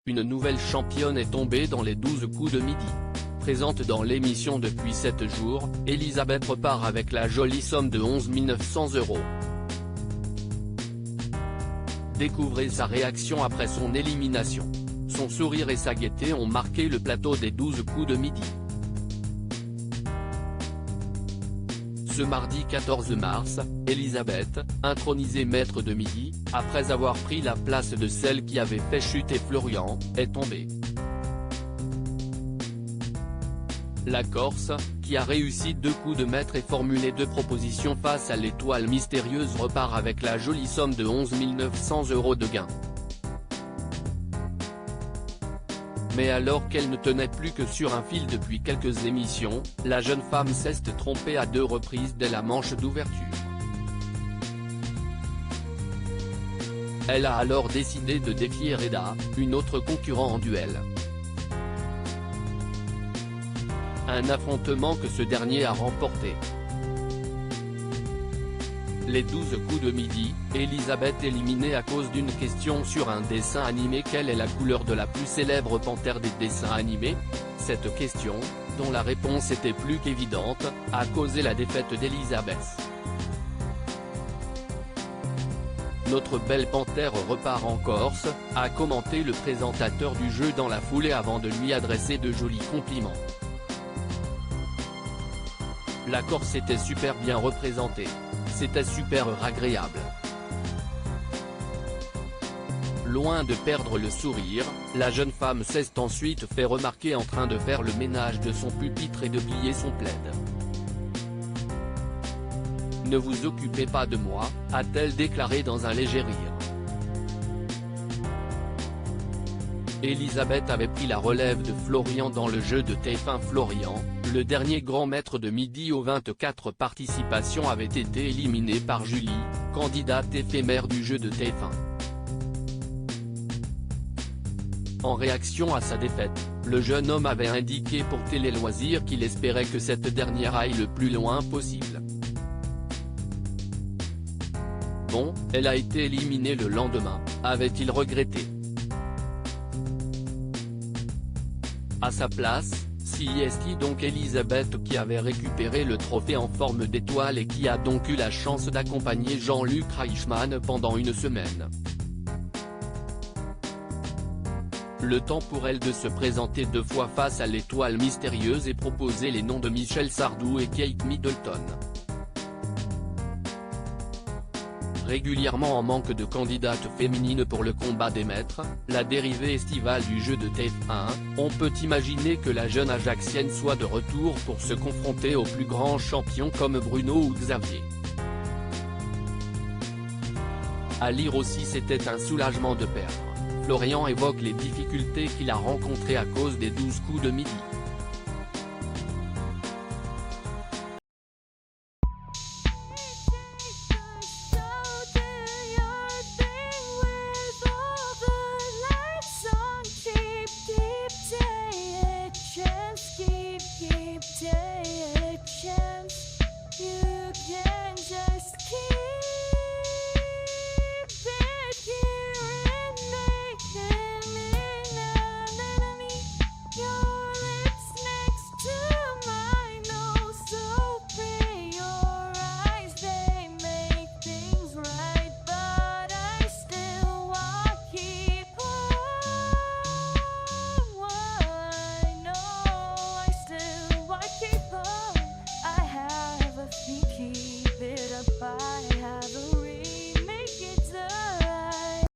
une nouvelle championne est tombée dans les 12 coups de midi. Présente dans l'émission depuis 7 jours, Elisabeth repart avec la jolie somme de 11 900 €. Découvrez sa réaction après son élimination. Son sourire et sa gaieté ont marqué le plateau des 12 coups de midi. Ce mardi 14 mars, Elisabeth, intronisée maître de midi, après avoir pris la place de celle qui avait fait chuter Florian, est tombée. La Corse, qui a réussi 2 coups de maître et formulé 2 propositions face à l'étoile mystérieuse repart avec la jolie somme de 11 900 € de gain. Mais alors qu'elle ne tenait plus que sur un fil depuis quelques émissions, la jeune femme s'est trompée à 2 reprises dès la manche d'ouverture. Elle a alors décidé de défier Reda, une autre concurrente en duel. Un affrontement que ce dernier a remporté. Les 12 coups de midi, Elisabeth éliminée à cause d'une question sur un dessin animé. Quelle est la couleur de la plus célèbre panthère des dessins animés? Cette question, dont la réponse était plus qu'évidente, a causé la défaite d'Elisabeth. Notre belle panthère repart en Corse, a commenté le présentateur du jeu dans la foulée avant de lui adresser de jolis compliments. La Corse était super bien représentée. C'était super agréable. Loin de perdre le sourire, la jeune femme s'est ensuite fait remarquer en train de faire le ménage de son pupitre et de plier son plaid. « Ne vous occupez pas de moi », a-t-elle déclaré dans un léger rire. Elisabeth avait pris la relève de Florian dans le jeu de TF1. Florian, le dernier grand maître de midi aux 24 participations, avait été éliminé par Julie, candidate éphémère du jeu de TF1. En réaction à sa défaite, le jeune homme avait indiqué pour Télé Loisirs qu'il espérait que cette dernière aille le plus loin possible. Bon, elle a été éliminée le lendemain, avait-il regretté. À sa place, c'est donc Elisabeth qui avait récupéré le trophée en forme d'étoile et qui a donc eu la chance d'accompagner Jean-Luc Reichmann pendant une semaine. Le temps pour elle de se présenter 2 fois face à l'étoile mystérieuse et proposer les noms de Michel Sardou et Kate Middleton. Régulièrement en manque de candidates féminines pour le combat des maîtres, la dérivée estivale du jeu de TF1, on peut imaginer que la jeune Ajaxienne soit de retour pour se confronter aux plus grands champions comme Bruno ou Xavier. À lire aussi, c'était un soulagement de perdre. Florian évoque les difficultés qu'il a rencontrées à cause des 12 coups de midi. Keep take a chance. You